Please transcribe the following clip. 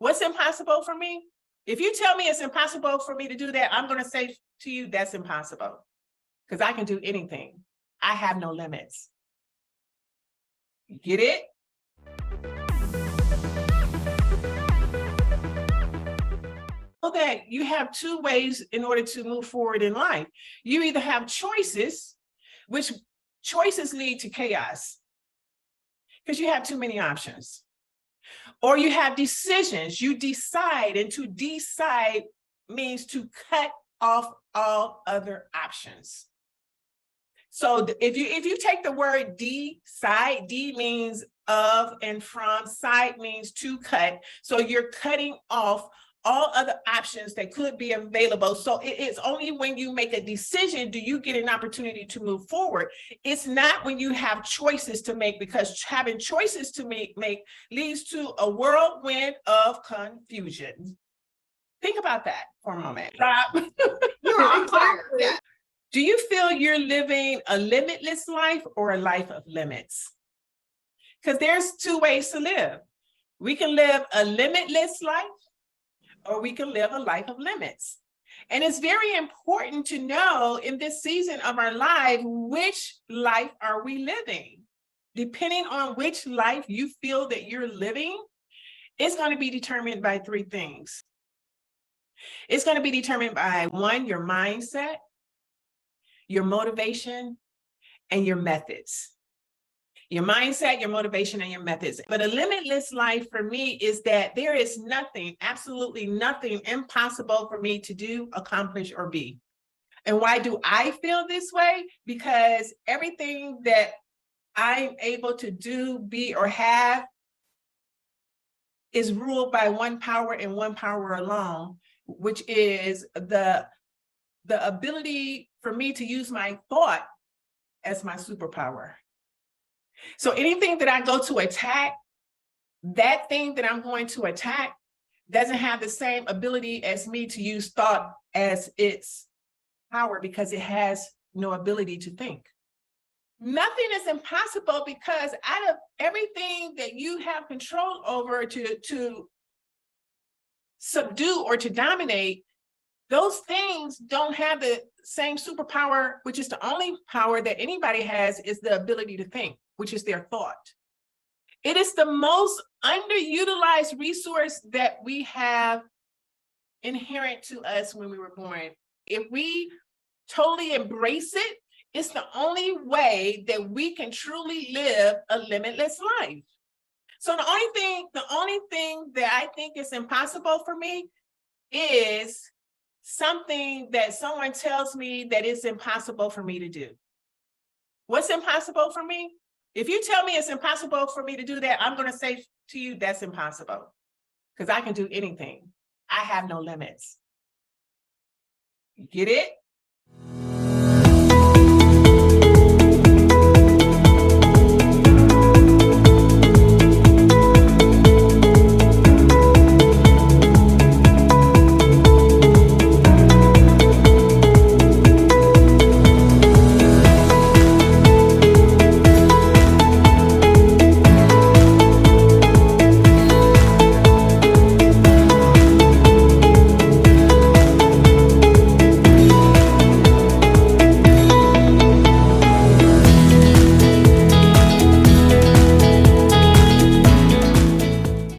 What's impossible for me? If you tell me it's impossible for me to do that, I'm going to say to you, that's impossible. Because I can do anything. I have no limits. Get it? So that you have two ways in order to move forward in life. You either have choices, which choices lead to chaos because you have too many options. Or you have decisions. You decide, and to decide means to cut off all other options. So if you take the word decide, D means of and from, side means to cut. So you're cutting off all other options that could be available. So it's only when you make a decision do you get an opportunity to move forward. It's not when you have choices to make, because having choices to make leads to a whirlwind of confusion. Think about that for a moment. Rob, You're on fire. Yeah. Do you feel you're living a limitless life or a life of limits? Because there's two ways to live. We can live a limitless life, or we can live a life of limits. And it's very important to know in this season of our life, which life are we living? Depending on which life you feel that you're living, it's going to be determined by three things. It's going to be determined by, one, your mindset, your motivation, and your methods. Your mindset, your motivation, and your methods. But a limitless life for me is that there is nothing, absolutely nothing impossible for me to do, accomplish, or be. And why do I feel this way? Because everything that I'm able to do, be, or have is ruled by one power and one power alone, which is the ability for me to use my thought as my superpower. So anything that I go to attack, that thing that I'm going to attack doesn't have the same ability as me to use thought as its power, because it has no ability to think. Nothing is impossible, because out of everything that you have control over to subdue or to dominate, those things don't have the same superpower, which is the only power that anybody has, is the ability to think, which is their thought. It is the most underutilized resource that we have inherent to us when we were born. If we totally embrace it, it's the only way that we can truly live a limitless life. So the only thing that I think is impossible for me is something that someone tells me that it's impossible for me to do. What's impossible for me? If you tell me it's impossible for me to do that, I'm going to say to you, that's impossible, because I can do anything. I have no limits. Get it?